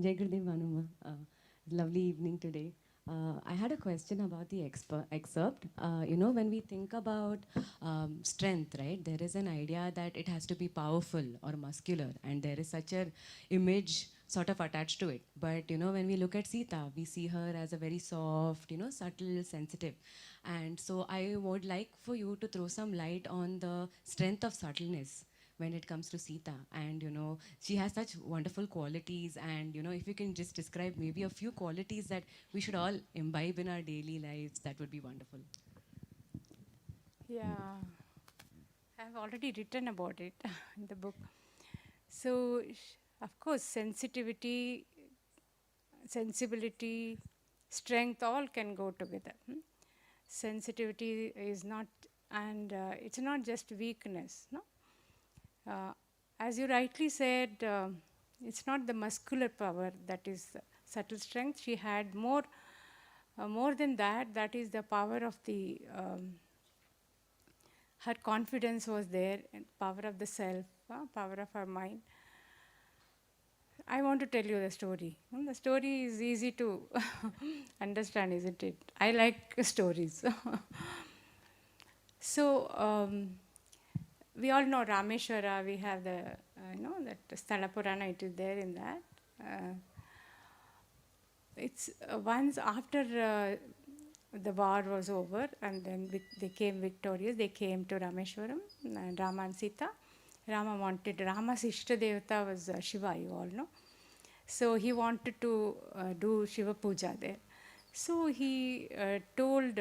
Jai Gurudev Vanuma. Lovely evening today. I had a question about the excerpt. When we think about strength, right, there is an idea that it has to be powerful or muscular, and there is such an image sort of attached to it. But, when we look at Sita, we see her as a very soft, subtle, sensitive. And so I would like for you to throw some light on the strength of subtleness when it comes to Sita. And she has such wonderful qualities. And if you can just describe maybe a few qualities that we should all imbibe in our daily lives, that would be wonderful. Yeah, I've already written about it in the book. So, of course, sensibility, strength, all can go together. Sensitivity is not, and it's not just weakness, no? As you rightly said, it's not the muscular power that is subtle strength. She had more than that. That is the power of the her confidence was there, and power of the self, power of her mind. I want to tell you the story. The story is easy to understand, isn't it? I like stories. So we all know Rameshwara. We have the that Sthala Purana. It is there in that. It's once after the war was over, and then they came victorious. They came to Rameshwaram, and Rama and Sita. Rama's Ishta Devata was Shiva, you all know. So he wanted to do Shiva Puja there. So he told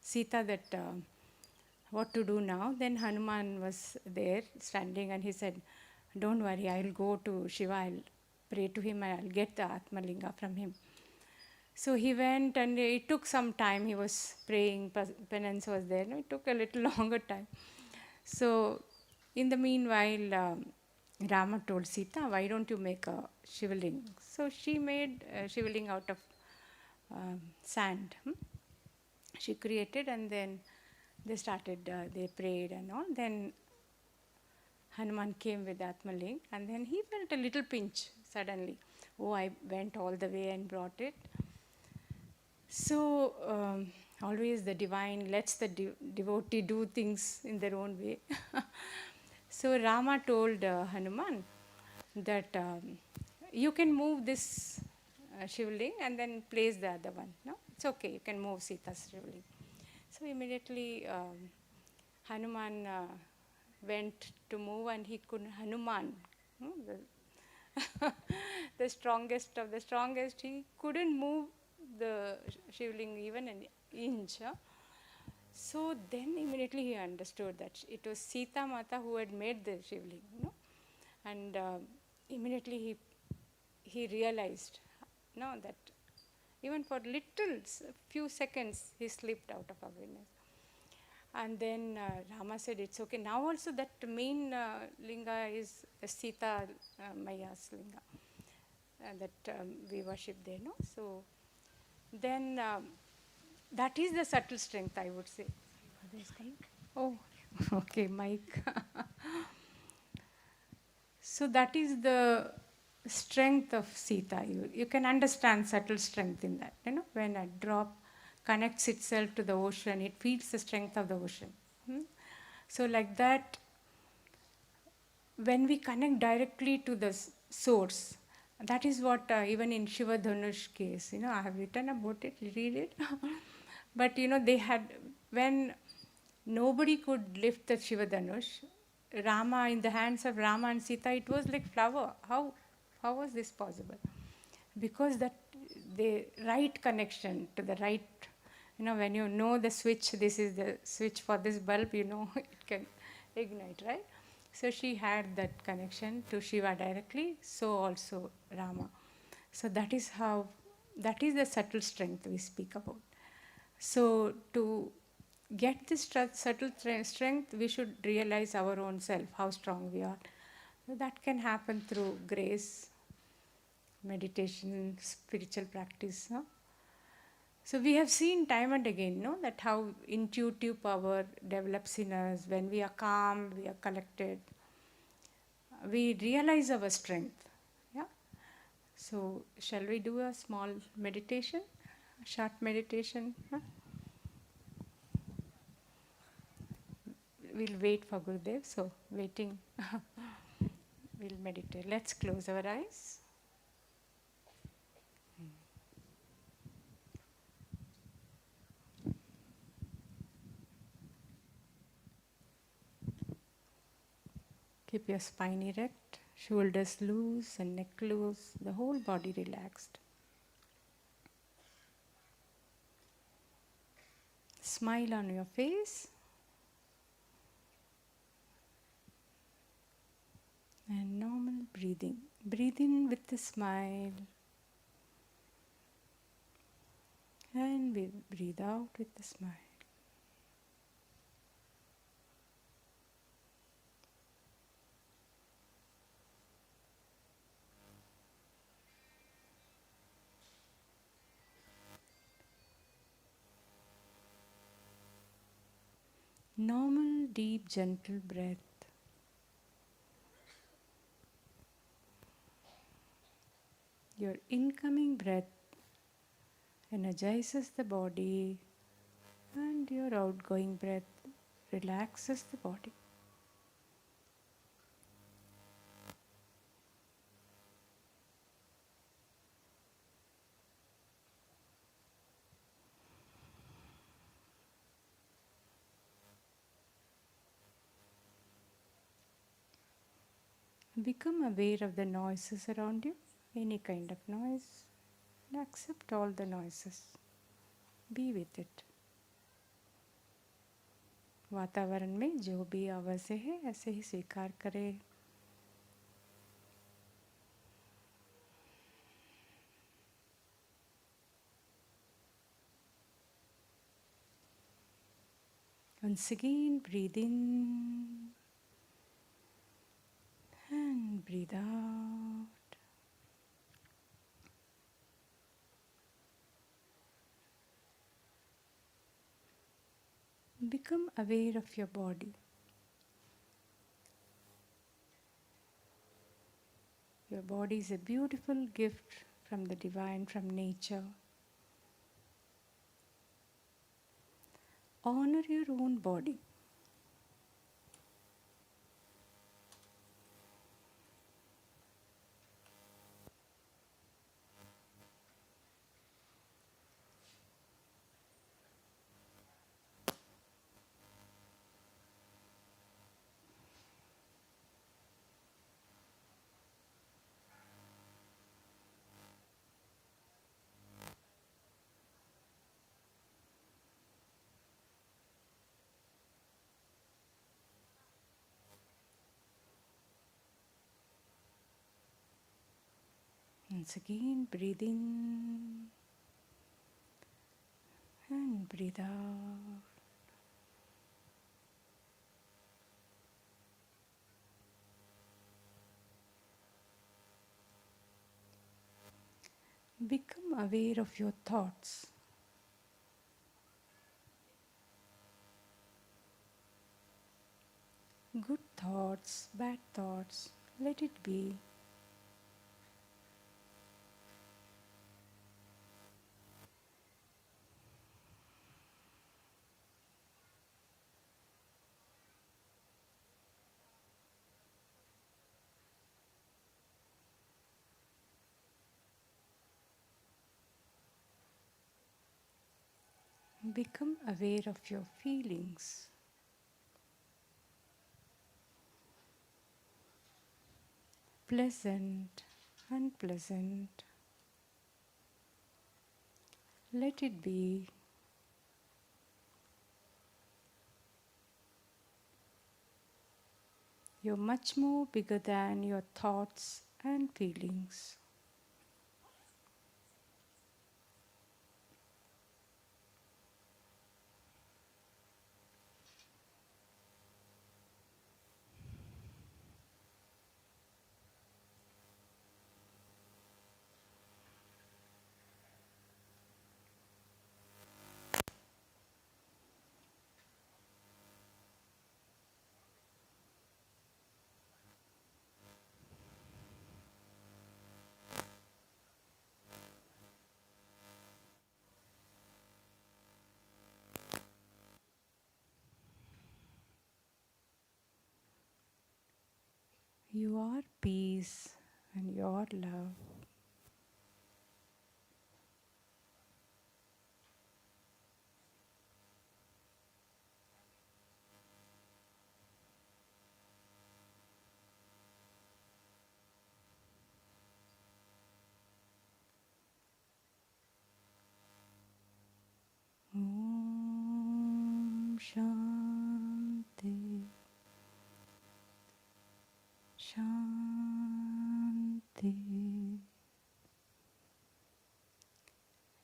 Sita that what to do now. Then Hanuman was there standing, and he said, "Don't worry, I'll go to Shiva, I'll pray to him, and I'll get the Atmalinga from him." So he went, and it took some time. He was praying, penance was there. It took a little longer time. So in the meanwhile, Rama told Sita, "Why don't you make a shivaling?" So she made a shivaling out of sand. She created, and then they prayed and all. Then Hanuman came with Atmaling, and then he felt a little pinch suddenly. Oh, I went all the way and brought it. So always the divine lets the devotee do things in their own way. So Rama told Hanuman that you can move this shivling and then place the other one. No, it's okay. You can move Sita's shivling. So immediately Hanuman went to move, and he could. Hanuman, the, the strongest of the strongest, he couldn't move the shivling even an inch. So then immediately he understood that it was Sita Mata who had made the shivling, and immediately he realized, that even for few seconds he slipped out of awareness. And then Rama said, "It's okay." Now also that main linga is Sita Maya's linga that we worship there, no? So then that is the subtle strength, I would say. Are they coming? Oh, okay, Mike. So that is the strength of Sita. You can understand subtle strength in that. When a drop connects itself to the ocean, it feels the strength of the ocean. So like that, when we connect directly to the source, that is what even in Shiva Dhanush case, I have written about it, read it. But they had, when nobody could lift the Shiva Dhanush, Rama, in the hands of Rama and Sita, it was like flower. How was this possible? Because that the right connection to the right, when you know the switch, this is the switch for this bulb, it can ignite, right? So she had that connection to Shiva directly, so also Rama. So that is the subtle strength we speak about. So to get this subtle strength, we should realize our own self, how strong we are. So that can happen through grace, meditation, spiritual practice. No? So we have seen time and again, that how intuitive power develops in us when we are calm, we are collected. We realize our strength. Yeah. So, shall we do a small meditation? A short meditation? Huh? We'll wait for Gurudev, so waiting. We'll meditate. Let's close our eyes. Keep your spine erect, shoulders loose and neck loose, the whole body relaxed. Smile on your face and normal breathing. Breathe in with a smile and breathe out with a smile. Normal, deep, gentle breath. Your incoming breath energizes the body, and your outgoing breath relaxes the body. Become aware of the noises around you, any kind of noise, and accept all the noises. Be with it. वातावरण में जो भी आवाज़ें हैं ऐसे ही स्वीकार करें. Once again, breathe in and breathe out. Become aware of your body. Your body is a beautiful gift from the divine, from nature. Honor your own body. Once again, breathe in and breathe out. Become aware of your thoughts. Good thoughts, bad thoughts, let it be. Become aware of your feelings. Pleasant, unpleasant. Let it be. You're much more bigger than your thoughts and feelings. your peace and your love. Om Shanti Shanti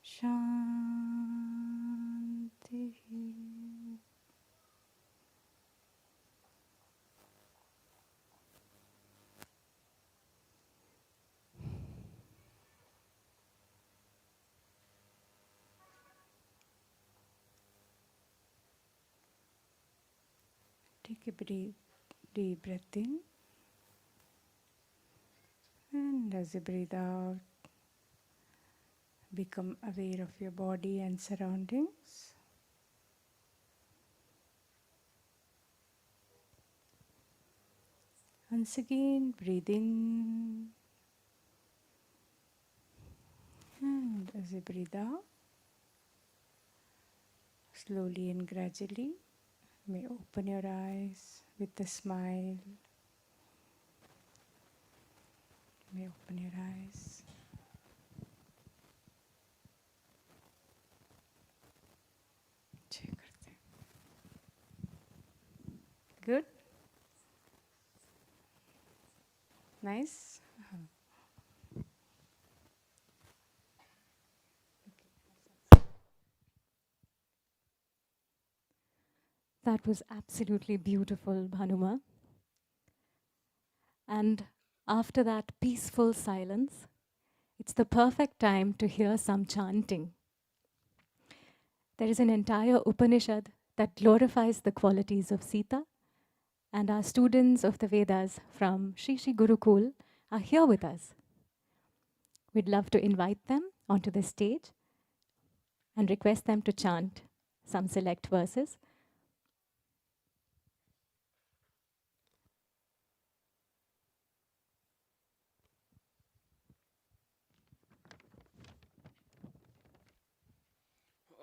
Shanti. Take a deep breath in, and as you breathe out, become aware of your body and surroundings. Once again, breathe in, and as you breathe out, slowly and gradually, you may open your eyes with a smile. You may open your eyes. Good? Nice? That was absolutely beautiful, Bhanuma. And after that peaceful silence, it's the perfect time to hear some chanting. There is an entire Upanishad that glorifies the qualities of Sita, and our students of the Vedas from Shri Shri Gurukul are here with us. We'd love to invite them onto the stage and request them to chant some select verses.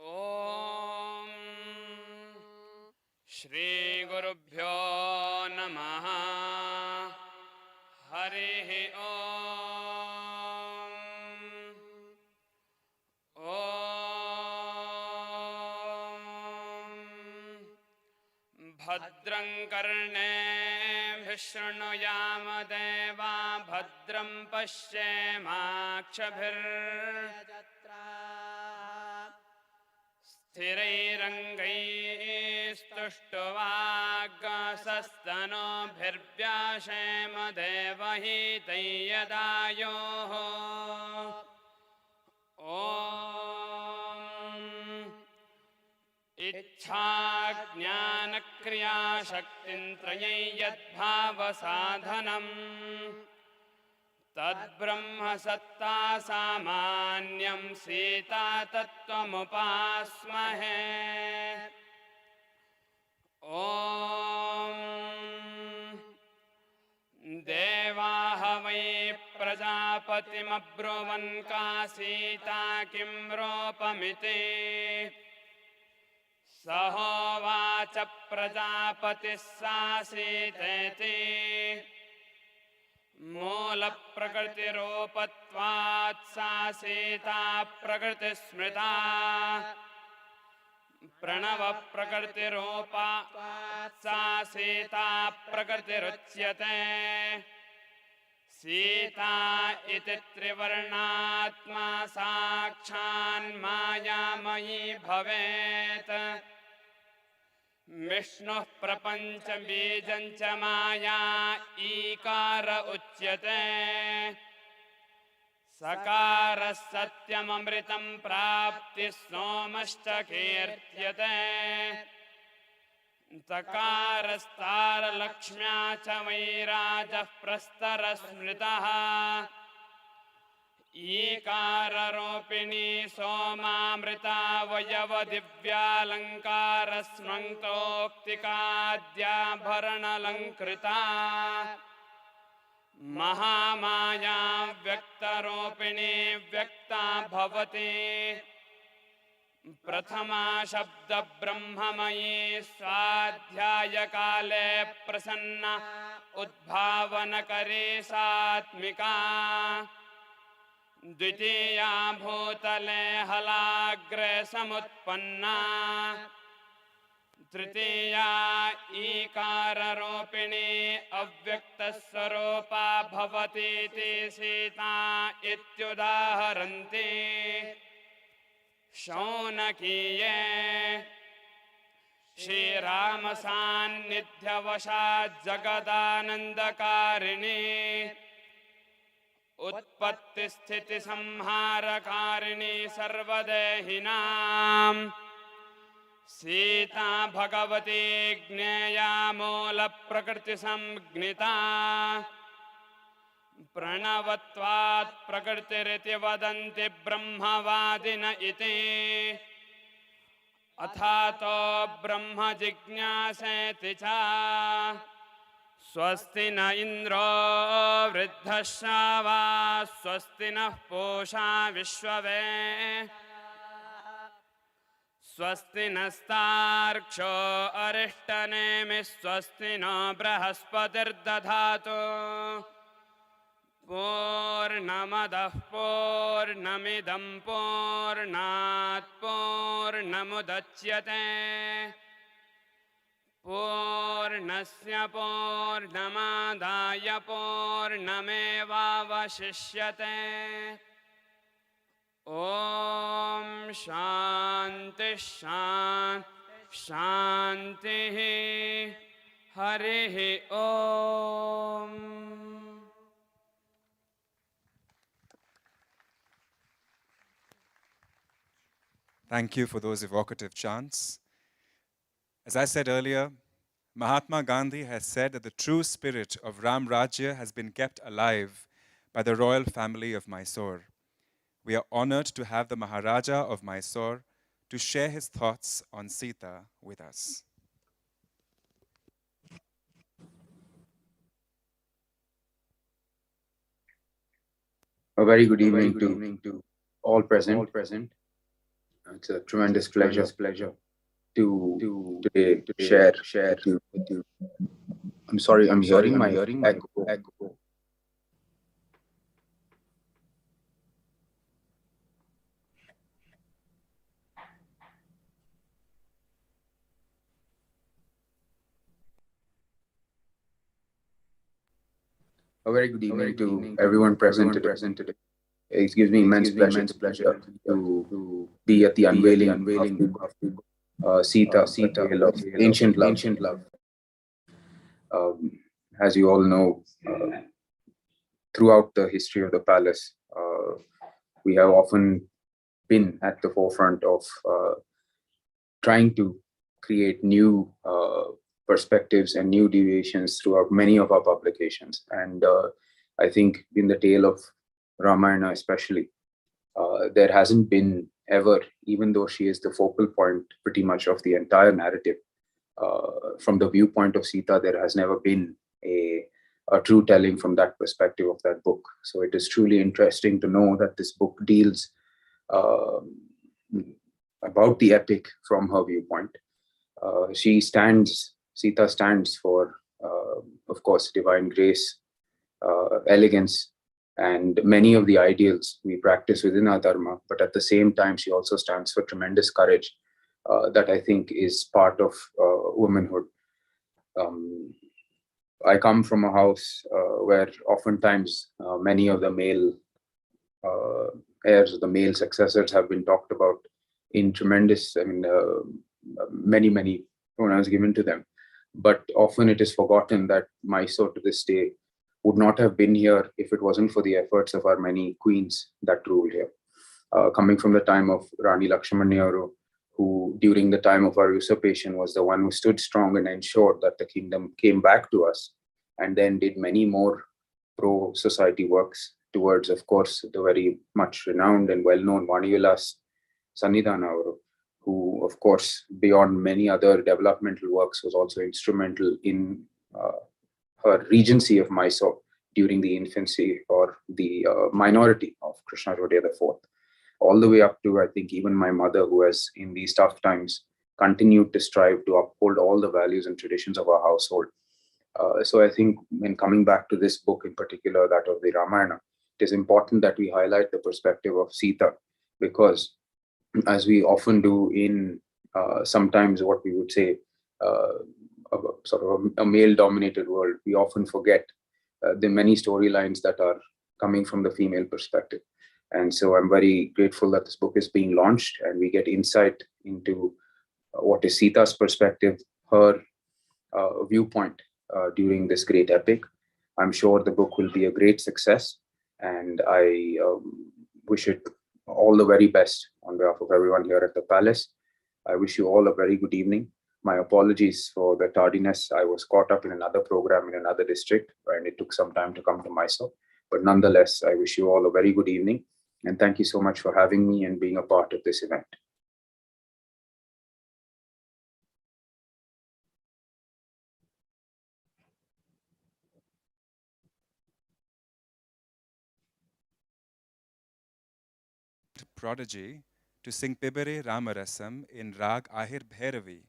ॐ श्रीगुरुभ्यो नमः हरिः ॐ भद्रं कर्णेभिः शृणुयाम देवा भद्रं स्थिरैरङ्गैस्तुष्टुवागसस्तनोभिर्व्याशेम देवहितं यदायुः ॐ इच्छाज्ञानक्रियाशक्तिं त्रयं यद्भावसाधनम् तद्ब्रह्म सत्ता सामान्यं सीता तत्त्वमुपास्महे ॐ देवाः वै प्रजापतिमब्रुवन् का सीता किं रूपमिति सहोवाच प्रजापतिः सा सीतेति मूलप्रकृतिरूपत्वात् सा सीता प्रकृतिस्मृता प्रणवप्रकृतिरूपात् सा सीता प्रकृतिरुच्यते सीता इति त्रिवर्णात्मा साक्षान्मायामयी भवेत् विष्णुः प्रपञ्चबीजं च माया ईकार उच्यते सकारः सत्यममृतं प्राप्तिः सोमश्च कीर्त्यते तकारस्तारलक्ष्म्या च वैराजः प्रस्तरः स्मृतः ईकाररूपिणी सोमामृतावयवदिव्यालङ्कारस्मङ्क्तोक्तिकाद्याभरणलङ्कृता महामाया व्यक्तरूपिणी व्यक्ता भवति प्रथमा शब्द ब्रह्ममयी स्वाध्यायकाले प्रसन्ना उद्भावनकरी सात्मिका द्वितीया भूतले हलाग्रे समुत्पन्ना तृतीया ईकाररूपिणी अव्यक्तस्वरूपा भवतीति सीता इत्युदाहरन्ति शौनकीये श्रीरामसान्निध्यवशात् जगदानन्दकारिणी उत्पत्तिस्थितिसंहारकारिणी सर्वदेहिनां सीता भगवती ज्ञेया मूलप्रकृतिसंज्ञिता प्रणवत्वात् प्रकृतिरिति वदन्ति ब्रह्मवादिन इति अथातो ब्रह्म जिज्ञासेति च स्वस्ति न इन्द्रो वृद्धश्रावा स्वस्ति नः पूषा विश्ववे स्वस्ति नस्तार्क्ष्यो अरिष्टनेमिः स्वस्ति नो बृहस्पतिर्दधातु पूर्णमदः पूर्णमिदं पूर्णात् पूर्णमुदच्यते पूर्णस्य पूर्णमादाय पूर्णमेवावशिष्यते ॐ शान्ति शान्तिः हरिः ॐ Thank you for those evocative chants. As I said earlier, Mahatma Gandhi has said that the true spirit of Ram Rajya has been kept alive by the royal family of Mysore. We are honored to have the Maharaja of Mysore to share his thoughts on Sita with us. A very good evening to all present. It's a tremendous pleasure to today share with you. I'm sorry, I'm hearing my echo. A very good evening to everyone present today. It gives me immense pleasure to be at the unveiling of Sita, a tale of ancient love. As you all know, throughout the history of the palace, we have often been at the forefront of trying to create new perspectives and new deviations throughout many of our publications. And I think in the tale of Ramayana especially, there hasn't been ever, even though she is the focal point pretty much of the entire narrative, from the viewpoint of Sita, there has never been a true telling from that perspective of that book. So it is truly interesting to know that this book deals about the epic from her viewpoint. Sita stands for, of course, divine grace, elegance, and many of the ideals we practice within our dharma. But at the same time, she also stands for tremendous courage that I think is part of womanhood. I come from a house where oftentimes many of the male heirs, the male successors have been talked about in tremendous, many pronouns given to them. But often it is forgotten that Mysore to this day would not have been here if it wasn't for the efforts of our many queens that ruled here. Coming from the time of Rani Lakshmana, who during the time of our usurpation was the one who stood strong and ensured that the kingdom came back to us, and then did many more pro-society works towards, of course, the very much renowned and well-known Vanivilas Sannidhana, who, of course, beyond many other developmental works, was also instrumental in her regency of Mysore during the infancy or the minority of Krishna Rodaya IV, all the way up to, I think, even my mother, who has in these tough times continued to strive to uphold all the values and traditions of our household. So I think when coming back to this book in particular, that of the Ramayana, it is important that we highlight the perspective of Sita, because as we often do in sometimes what we would say a sort of a male-dominated world, we often forget the many storylines that are coming from the female perspective. And so I'm very grateful that this book is being launched and we get insight into what is Sita's perspective, her viewpoint during this great epic. I'm sure the book will be a great success, and I wish it all the very best on behalf of everyone here at the Palace. I wish you all a very good evening. My apologies for the tardiness. I was caught up in another program in another district, and it took some time to come to Mysore. But nonetheless, I wish you all a very good evening. And thank you so much for having me and being a part of this event. Prodigy to sing Pibare Ramarasam in Rag Ahir Bhairavi.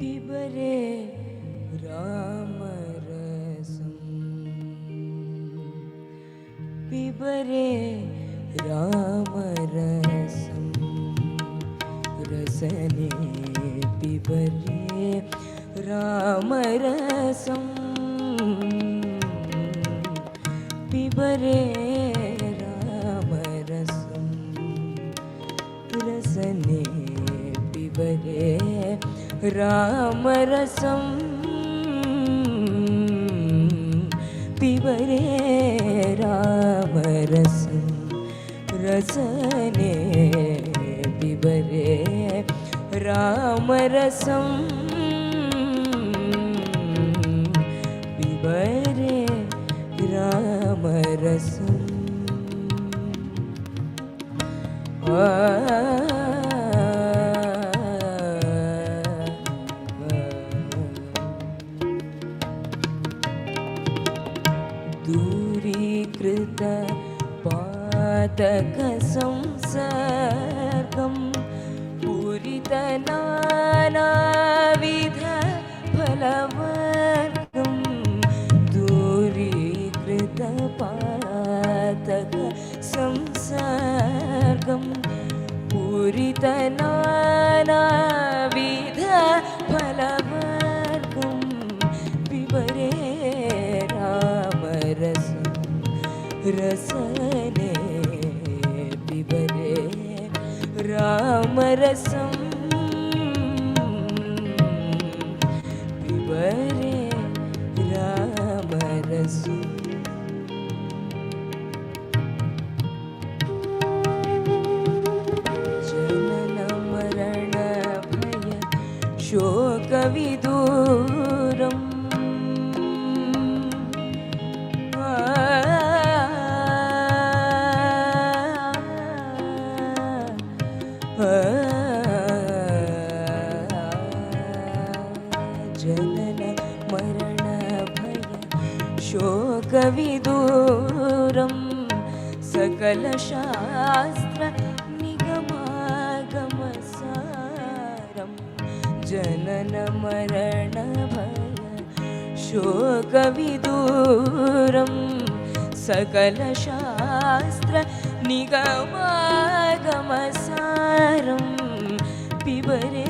Pibare Ramarasam, Pibare Ramarasam, Rasane Pibare Ramarasam, Pibare Ramarasam, Rasane Pibare Ramarasam, Pibare Ramarasam, Rasane Pibare Ramarasam, Pibare Ramarasam. दूरीकृत पातक संसर्गं पूरितनानाविध फलवर्गं, दूरीकृत पातक संसर्गं पूरितनानाविध फलवर्गं, पिबरे रामरसं, रसने पिबरे रामरसं, पिबरे रामरसं. जनन मरण भय शोकविदूरम्, जनन मरण भय शोकविदूरं, सकल शास्त्र निगमागमसारं, जनन मरण भय शोकविदूरं, सकल शास्त्र निगमागमसारं, पिबरे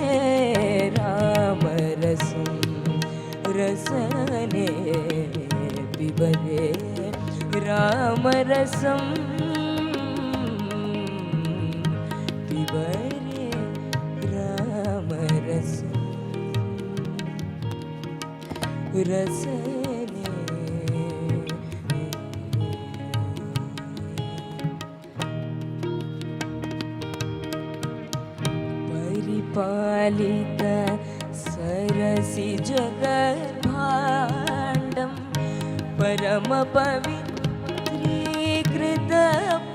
रामरसं पिबरे रामरसं रसने परिपालित सरसि जगद्भाण्डं परमपवित्रीकृत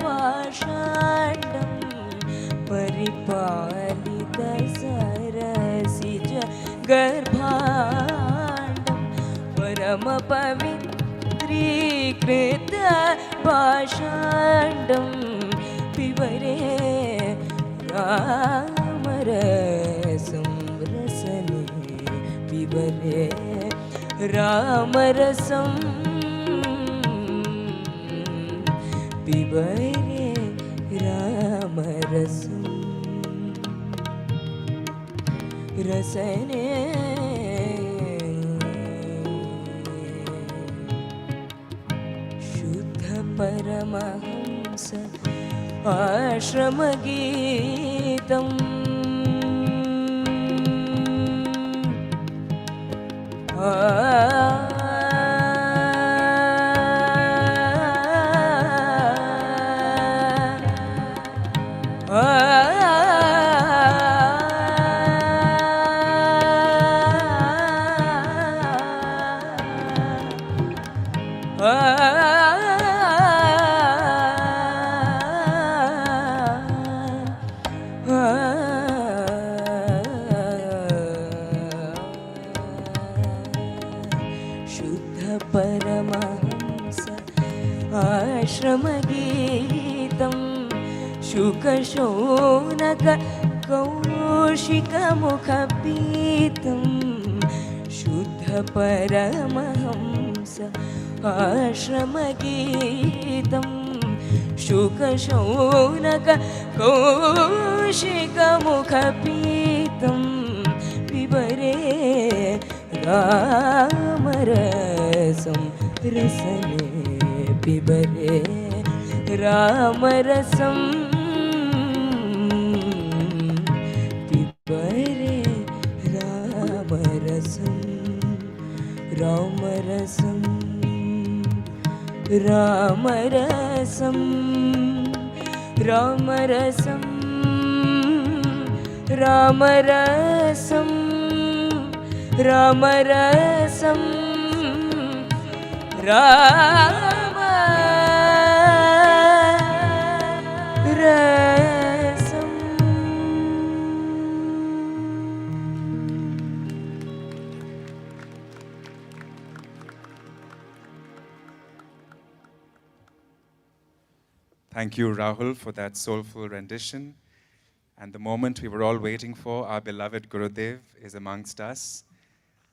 पाषाण्डं परिपालित सरसि जगद्भाण्डं परमपवित्रीकृत पाषाण्डं पिबरे रामरसं रसने पिबरे रामरसं पिबरे रामरसं रसने शुद्ध परमहंस आश्रमगीतम् शुद्ध परमहंस आश्रमगीतं शुकशौनक कौशिकमुखपीतं शुद्ध Paramhans आश्रमगीतं शुकशौनक कौशिकमुखपीतं पिबरे रामरसं रसने पिबरे रामरसं पिबरे रामरसं रामरसं रामरसं रामरसं रामरसं रामरसं रामरसं Thank you, Rahul, for that soulful rendition. And the moment we were all waiting for, our beloved Gurudev is amongst us.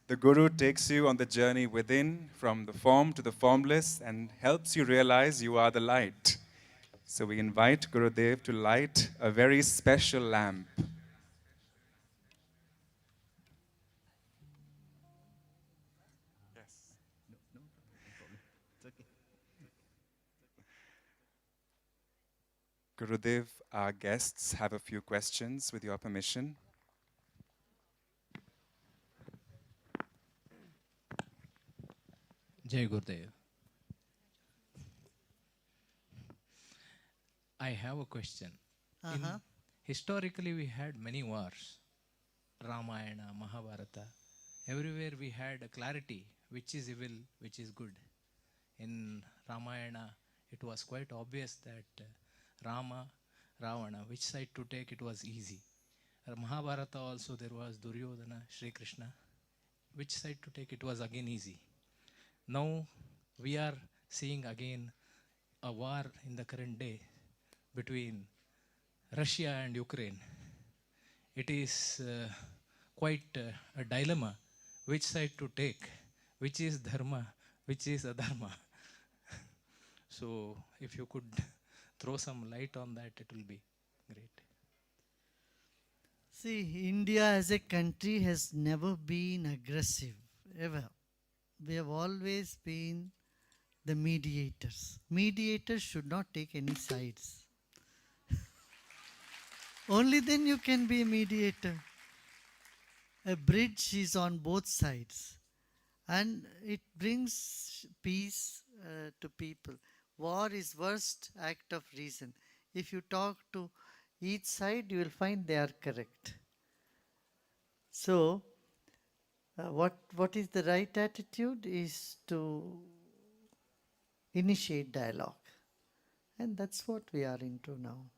The Guru takes you on the journey within, from the form to the formless, and helps you realize you are the light. So we invite Gurudev to light a very special lamp. Gurudev, our guests have a few questions with your permission. Jai Gurudev. I have a question. Historically, we had many wars. Ramayana, Mahabharata. Everywhere we had a clarity, which is evil, which is good. In Ramayana, it was quite obvious that Rama, Ravana, which side to take, it was easy. Mahabharata also, there was Duryodhana, Sri Krishna. Which side to take, it was again easy. Now we are seeing again a war in the current day between Russia and Ukraine. It is quite a dilemma, which side to take, which is dharma, which is adharma. So if you could throw some light on that, it will be great. See, India as a country has never been aggressive, ever. We have always been the mediators. Mediators should not take any sides. Only then you can be a mediator. A bridge is on both sides and it brings peace to people. War is worst act of reason. If you talk to each side, you will find they are correct. So, what is the right attitude is to initiate dialogue. And that's what we are into now.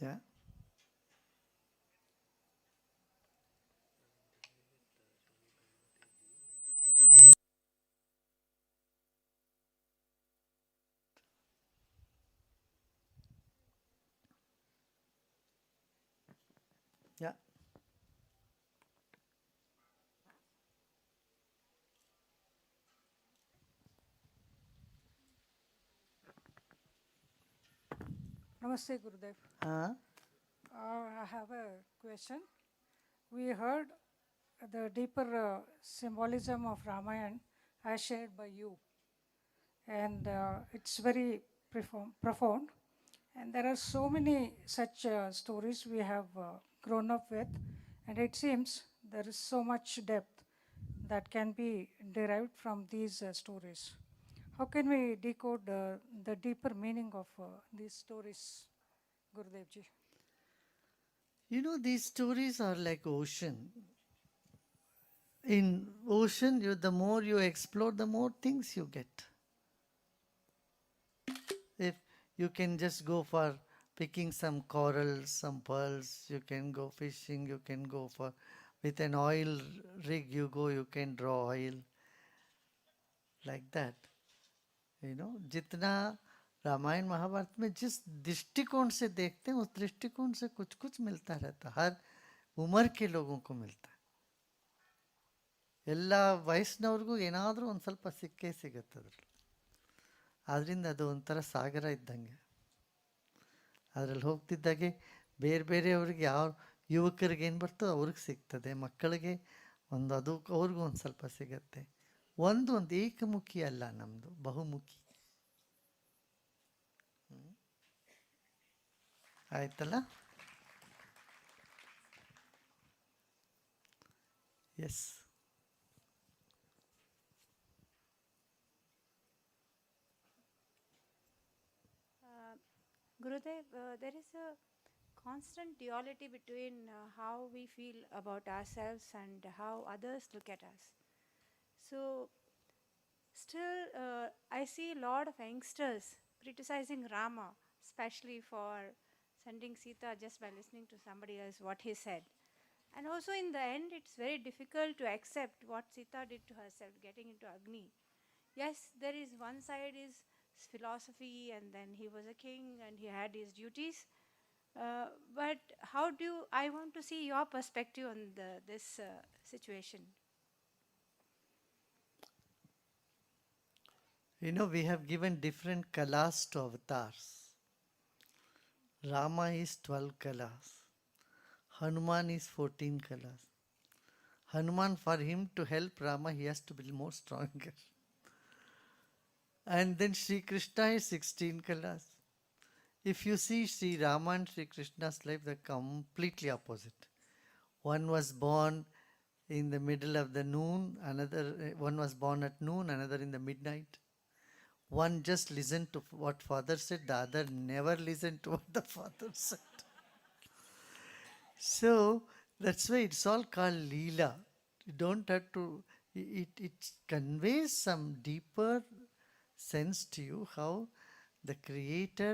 Yeah. Yeah. Namaste, Gurudev. Uh, I have a question. We heard the deeper symbolism of Ramayana as shared by you, and it's very profound. And there are so many such stories we have grown up with, and it seems there is so much depth that can be derived from these stories. How can we decode the deeper meaning of these stories, Gurudevji? you know, these stories are like ocean. In ocean, the more you explore, the more things you get. If you can just go for picking some corals, some pearls, you can go fishing, you can go for, with an oil rig you go, you can draw oil, like that. You know, जितना रामायण महाभारत में जिस दृष्टिकोण से देखते हैं उस दृष्टिकोण से कुछ कुछ मिलता रहता, हर उम्र के लोगों को मिलता है. ಎಲ್ಲ ವಯಸ್ಸಿನವ್ರಿಗೂ ಏನಾದರೂ ಒಂದು ಸ್ವಲ್ಪ ಸಿಕ್ಕೇ ಸಿಗುತ್ತೆ ಅದ್ರಲ್ಲಿ. ಆದ್ದರಿಂದ ಅದು ಒಂಥರ ಸಾಗರ ಇದ್ದಂಗೆ. ಅದರಲ್ಲಿ ಹೋಗ್ತಿದ್ದಾಗೆ ಬೇರೆ ಬೇರೆಯವ್ರಿಗೆ ಯಾವ ಯುವಕರಿಗೆ ಏನು ಬರ್ತೋ ಅವ್ರಿಗೆ ಸಿಗ್ತದೆ, ಮಕ್ಕಳಿಗೆ ಒಂದು ಅದು ಅವ್ರಿಗೂ ಒಂದು ಸ್ವಲ್ಪ ಸಿಗತ್ತೆ. ಒಂದು ಏಕಮುಖಿ ಅಲ್ಲ, ನಮ್ಮದು ಬಹುಮುಖಿ. ಆಯ್ತಲ್ಲ? S. Gurudev, there is a constant duality between how we feel about ourselves and how others look at us. So, still, I see a lot of youngsters criticizing Rama, especially for sending Sita just by listening to somebody else what he said. And also, in the end, it's very difficult to accept what Sita did to herself, getting into Agni. Yes, there is one side is philosophy, and then he was a king and he had his duties. But how do I want to see your perspective on this situation? You know, we have given different kalas to avatars. Rama is 12 kalas. Hanuman is 14 kalas. Hanuman, for him to help Rama, he has to be more stronger. And then Sri Krishna is 16 kalas. If you see Sri Rama and Sri Krishna's life, they're completely opposite. One was born in the middle of the noon, one was born at noon, another in the midnight. One just listened to what father said, the other never listened to what the father said. So that's why it's all called Leela. You don't have to, it conveys some deeper sense to you how the Creator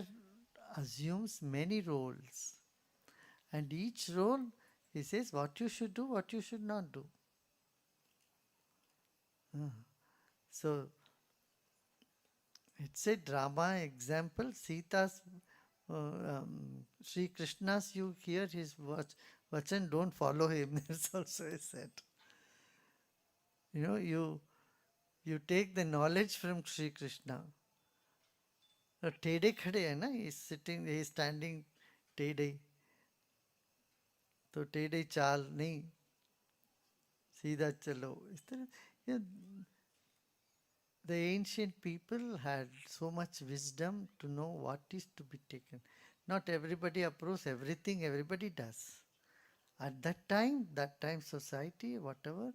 assumes many roles. And each role, he says what you should do, what you should not do. So, it said Rama example, Sita's, Sri Krishna's, you hear his vachan, don't follow him. That's also said. You know, you take the knowledge from Sri Krishna. टेढ़े खड़े है ना, he's sitting, he's standing टेढ़े, तो टेढ़े चाल नहीं, सीधा चलो, इस तरह. Yeah, the ancient people had so much wisdom to know what is to be taken. Not everybody approves everything everybody does. At that time society, whatever.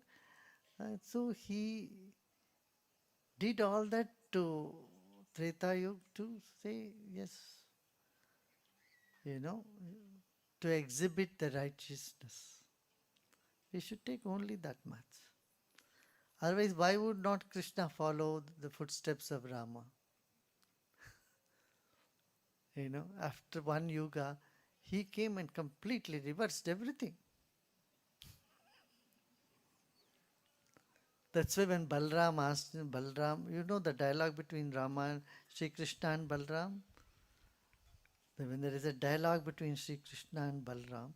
So he did all that to Treta Yuga to say, yes, to exhibit the righteousness. We should take only that much. Otherwise, why would not Krishna follow the footsteps of Rama? After one yuga, he came and completely reversed everything. That's why when Balram asked Balram, the dialogue between Rama and Sri Krishna and Balram? When there is a dialogue between Sri Krishna and Balram,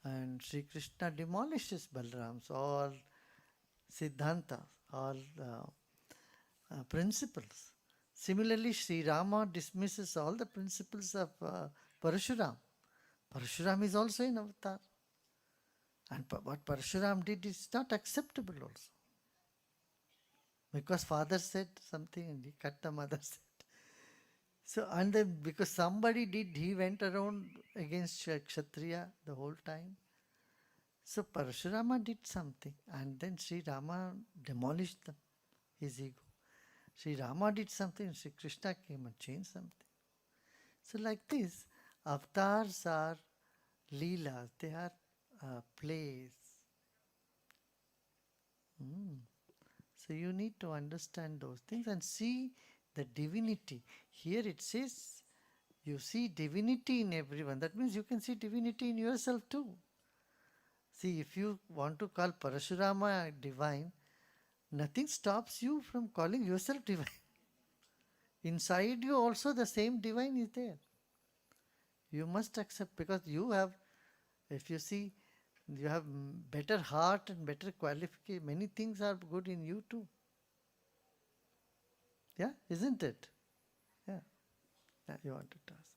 and Sri Krishna demolishes Balram's all siddhantas, all principles. Similarly, Sri Rama dismisses all the principles of Parashuram. Parashuram is also an avatar. And what Parashuram did is not acceptable also. Because father said something and he cut the mother said. So, and then because somebody did, he went around against Kshatriya the whole time. So Parashurama did something and then Sri Rama demolished them, his ego. Sri Rama did something, Sri Krishna came and changed something. So like this, avatars are leelas, they are plays. So you need to understand those things and see the divinity. Here it says, you see divinity in everyone. That means you can see divinity in yourself too. See, if you want to call Parashurama divine, nothing stops you from calling yourself divine. Inside you also the same divine is there. You must accept, because you have, if you see, you have better heart and better qualification. Many things are good in you too. Yeah, isn't it? Yeah. You wanted to ask.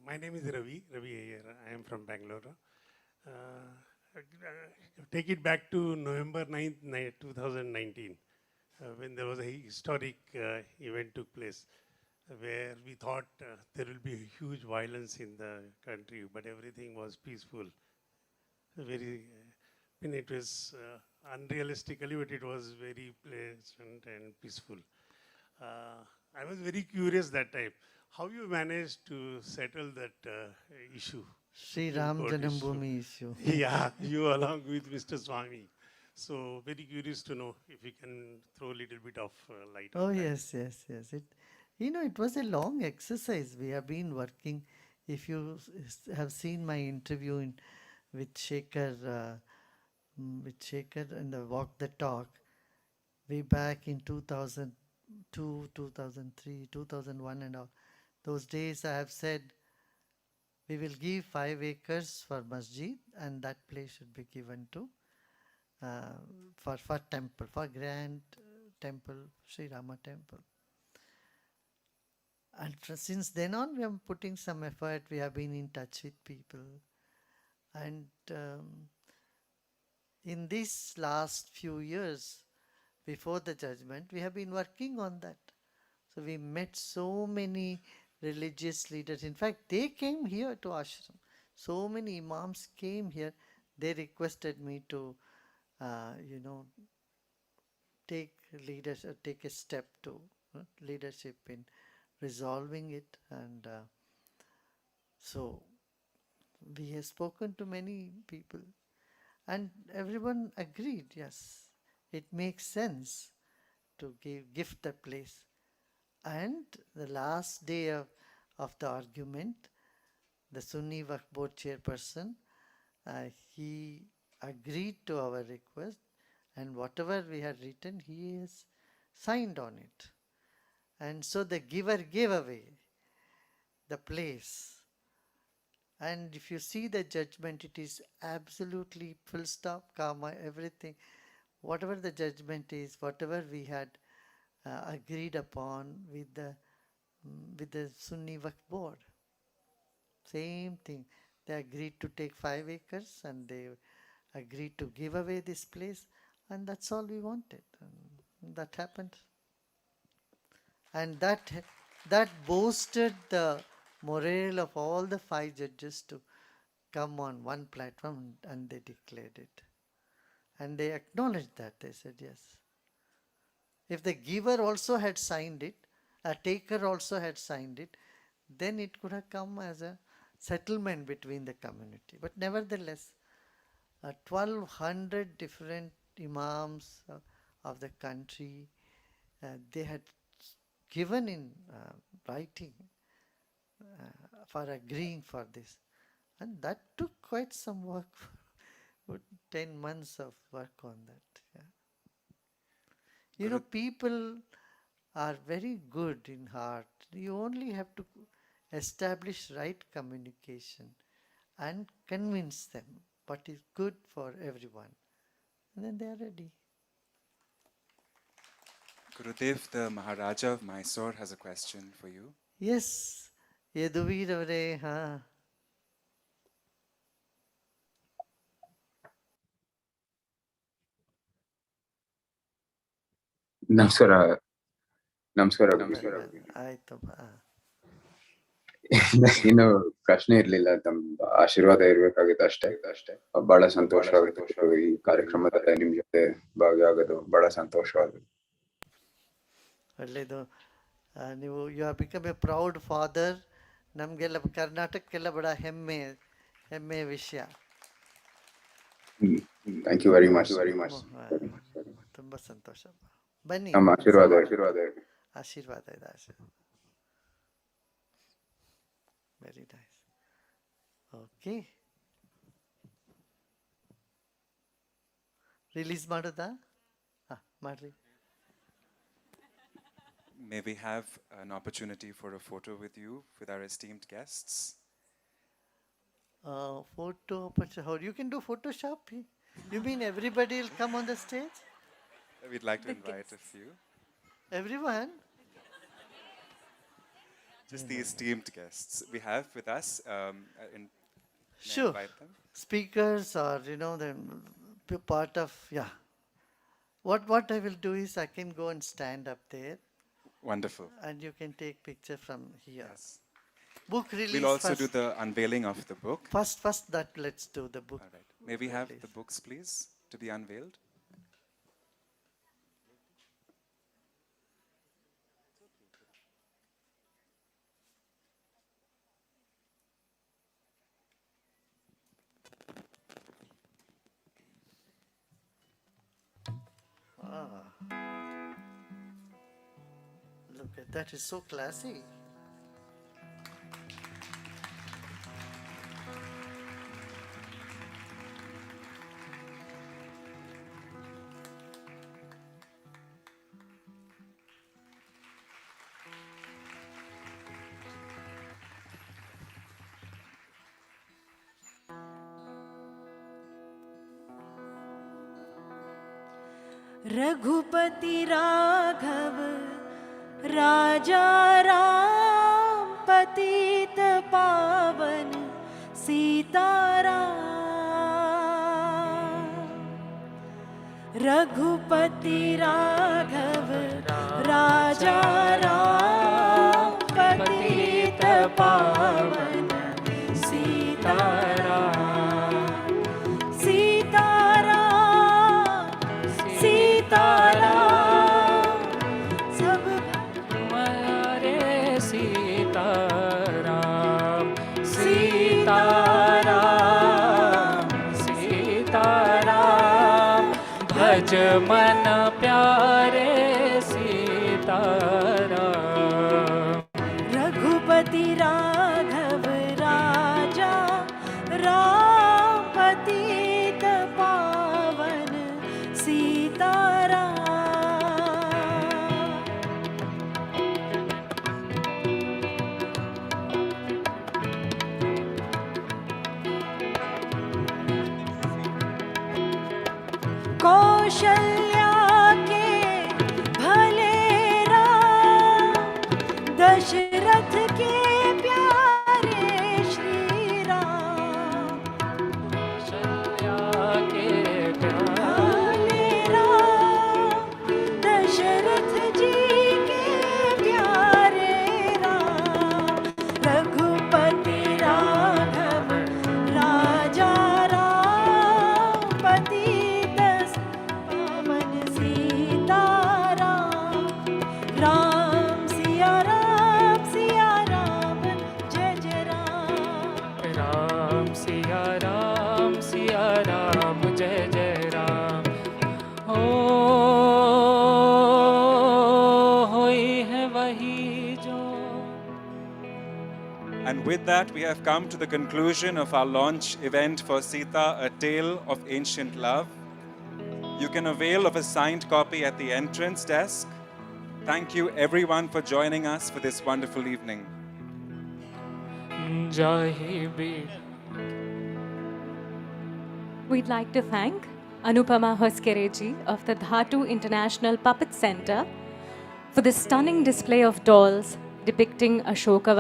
My name is Ravi Ayer. I am from Bangalore. Take it back to November 9th, 2019, when there was a historic event took place, where we thought there will be huge violence in the country, but everything was peaceful. Very, it was unrealistically, but it was very pleasant and peaceful. I was very curious that time. How you managed to settle that issue? Sri Ram Janambhoomi issue. Yeah, you along with Mr. Swami. So very curious to know if you can throw a little bit of light on that. Yes. It was a long exercise. We have been working. If you have seen my interview with Shekhar and the Walk the Talk, way back in 2002, 2003, 2001 and all, those days I have said, we will give 5 acres for masjid and that place should be given to for temple, for grand temple, Sri Rama temple. And since then on, we are putting some effort. We have been in touch with people. And in these last few years, before the judgment, we have been working on that. So we met so many religious leaders. In fact, they came here to ashram. So many imams came here. They requested me to, take a step to leadership in resolving it. And so we have spoken to many people and everyone agreed, yes, it makes sense to gift the place. And the last day of the argument, the Sunni Waqf Board chairperson, he agreed to our request, and whatever we had written, he has signed on it. And so the giver gave away the place. And if you see the judgment, it is absolutely full stop, karma, everything. Whatever the judgment is, whatever we had agreed upon with the Sunni Waqf board. Same thing. They agreed to take 5 acres and they agreed to give away this place, and that's all we wanted. And that happened. And that boosted the morale of all the 5 judges to come on one platform, and they declared it. And they acknowledged that. They said yes. If the giver also had signed it, a taker also had signed it, then it could have come as a settlement between the community. But nevertheless, 1,200 different imams of the country, they had given in writing for agreeing for this. And that took quite some work, 10 months of work on that. Yeah. You know, people are very good in heart. You only have to establish right communication and convince them what is good for everyone. And then they are ready. Gurudev, the Maharaja of Mysore, has a question for you. Yes, Yaduvir avare, ha. ನಮಸ್ಕಾರ ನಮಸ್ಕಾರ ಆಯ್ತು. ಇನ್ನು ಪ್ರಶ್ನೆ ಇರ್ಲಿಲ್ಲ, ತಮ್ಮ ಆಶೀರ್ವಾದ ಇರ್ಬೇಕಾಗಿತ್ತು ಅಷ್ಟೇ. ಬಹಳ ಸಂತೋಷ ಆಗುತ್ತೆ ಈ ಕಾರ್ಯಕ್ರಮದಲ್ಲಿ ನಿಮ್ ಜೊತೆ ಭಾಗಿಯಾಗೋದು, ಬಹಳ ಸಂತೋಷವಾಗುತ್ತೆ. ಒಳ್ಳೆಯದು. ನೀವು you have become a proud father. ನಮಗೆಲ್ಲ ಕರ್ನಾಟಕಕ್ಕೆಲ್ಲ ಬಹಳ ಹೆಮ್ಮೆಯ ವಿಷಯ. Thank you very much. ತುಂಬ ಸಂತೋಷ. ಬನ್ನಿ, ನಮ್ಮ ಆಶೀರ್ವಾದ ಇದೆ. Very nice. ಓಕೆ, ರಿಲೀಸ್ ಮಾಡೋದಾ? ಮಾಡ್ರಿ. May we have an opportunity for a photo with you, with our esteemed guests? Photo opportunity. You can do Photoshop? You mean everybody will come on the stage? We'd like to invite a few. Everyone? Just the esteemed guests we have with us. Sure. Invite them. Speakers, or the part of, yeah. What I will do is I can go and stand up there. Wonderful. And you can take picture from here. Yes. Book release. We'll also first. do the unveiling of the book. First that let's do the book. All right. May we have the books, please, to be unveiled? Look at that, is so classy. Raghupati Raghav राजा राम पतित पावन सीताराम। रघुपति राघव राजा राम पतित पावन सीताराम। सीताराम सब हमारे सीताराम। सीताराम सीताराम भज मन प्यारे सीताराम। रघुपति राघव राजा राम पतित पावन सीताराम। कौशल्या के भले And with that, we have come to the conclusion of our launch event for Sita, A Tale of Ancient Love. You can avail of a signed copy at the entrance desk. Thank you everyone for joining us for this wonderful evening. We'd like to thank Anupama Hoskereji of the Dhatu International Puppet Center for this stunning display of dolls depicting Ashoka